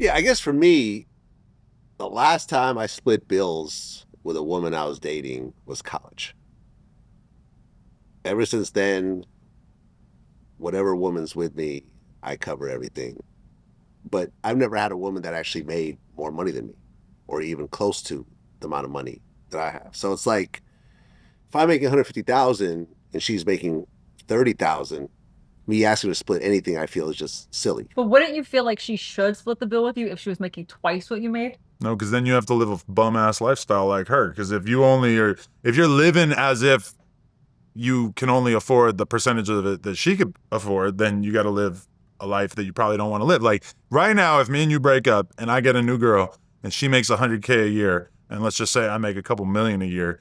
Yeah, I guess for me, the last time I split bills with a woman I was dating was college. Ever since then, whatever woman's with me, I cover everything. But I've never had a woman that actually made more money than me or even close to the amount of money that I have. So it's like if I'm making 150,000 and she's making 30,000, me asking her to split anything I feel is just silly. But wouldn't you feel like she should split the bill with you if she was making twice what you made? No, because then you have to live a bum ass lifestyle like her. Because if you're living as if you can only afford the percentage of it that she could afford, then you got to live a life that you probably don't want to live. Like right now, if me and you break up and I get a new girl and she makes 100K a year, and let's just say I make a couple million a year,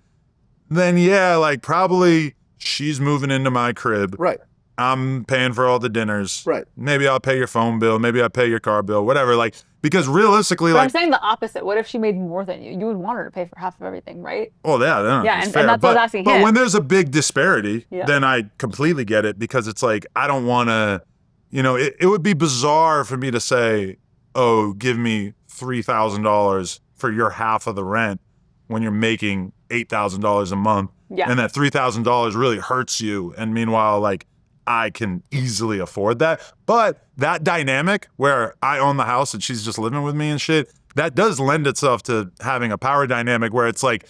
then yeah, like probably she's moving into my crib. Right. I'm paying for all the dinners. Right. Maybe I'll pay your phone bill. Maybe I'll pay your car bill, whatever. Like, because realistically, But like, I'm saying the opposite. What if she made more than you? You would want her to pay for half of everything, right? oh yeah, Yeah, it's and fair. that's what I was asking But him. when there's a big disparity, Yeah. then I completely get it, because it's like, I don't want to, it would be bizarre for me to say, oh, give me $3,000 for your half of the rent when you're making $8,000 a month. Yeah. And that $3,000 really hurts you. And meanwhile, like, I can easily afford that. But that dynamic where I own the house and she's just living with me and shit, that does lend itself to having a power dynamic where it's like,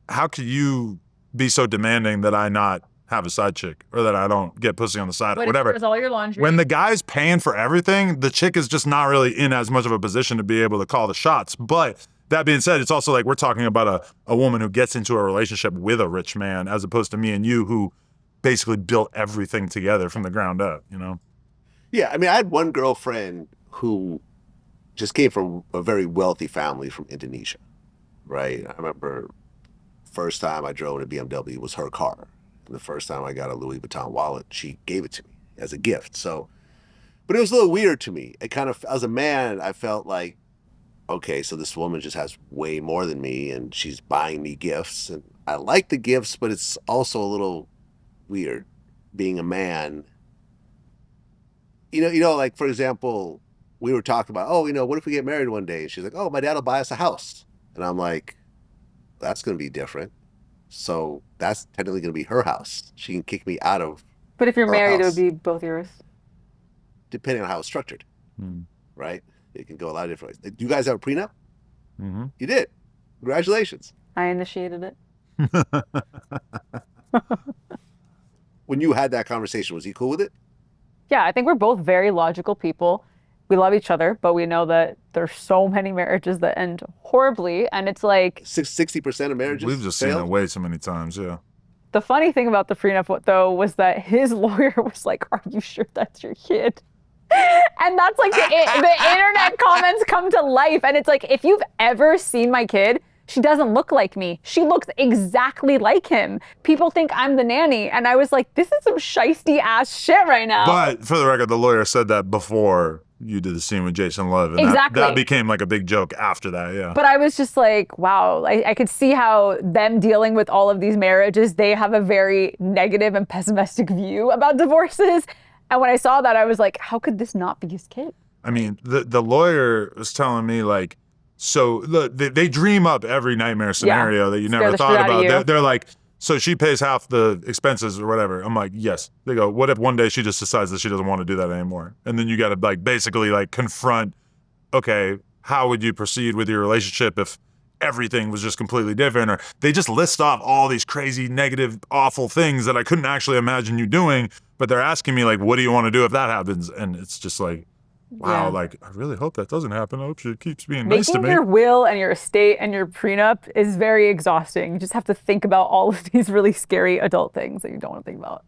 how could you be so demanding that I not have a side chick or that I don't get pussy on the side or whatever? But it's all your laundry. When the guy's paying for everything, the chick is just not really in as much of a position to be able to call the shots. But that being said, it's also like we're talking about a woman who gets into a relationship with a rich man as opposed to me and you who basically built everything together from the ground up, Yeah, I mean, I had one girlfriend who just came from a very wealthy family from Indonesia, right? I remember first time I drove in a BMW was her car. And the first time I got a Louis Vuitton wallet, she gave it to me as a gift. So, but it was a little weird to me. It kind of, as a man, I felt like, okay, so this woman just has way more than me and she's buying me gifts. And I like the gifts, but it's also a little weird being a man. Like, for example, we were talking about, what if we get married one day? And she's like, oh, my dad will buy us a house. And I'm like, that's going to be different. So that's technically going to be her house. She can kick me out of But if you're her married, house, it would be both yours. depending on how it's structured, Hmm. right? It can go a lot of different ways. Do you guys have a prenup? Mm-hmm. You did. Congratulations. I initiated it. When you had that conversation, was he cool with it? Yeah, I think we're both very logical people. We love each other, but we know that there's so many marriages that end horribly. And it's like 60% of marriages We've just fail? seen it way too many times, yeah. the funny thing about the prenup, though, was that his lawyer was like, "Are you sure that's your kid?" And that's like the internet comments come to life. And it's like, if you've ever seen my kid, she doesn't look like me. She looks exactly like him. People think I'm the nanny. And I was like, this is some shisty ass shit right now. But for the record, the lawyer said that before you did the scene with Jason Love. And Exactly. that became like a big joke after that, yeah. But I was just like, wow, I could see how them dealing with all of these marriages, they have a very negative and pessimistic view about divorces. And when I saw that, I was like, how could this not be his kid? I mean, the lawyer was telling me, like, so look, they dream up every nightmare scenario that you Scare never the thought shit out of about. you. They're like, so she pays half the expenses or whatever. I'm like, yes. They go, what if one day she just decides that she doesn't want to do that anymore? And then you got to like basically like confront, okay, how would you proceed with your relationship if everything was just completely different? Or they just list off all these crazy, negative, awful things that I couldn't actually imagine you doing, but they're asking me like, what do you want to do if that happens? And it's just like, wow, Yeah. like, I really hope that doesn't happen. I hope she keeps being nice to Making me. your will and your estate and your prenup is very exhausting. You just have to think about all of these really scary adult things that you don't want to think about.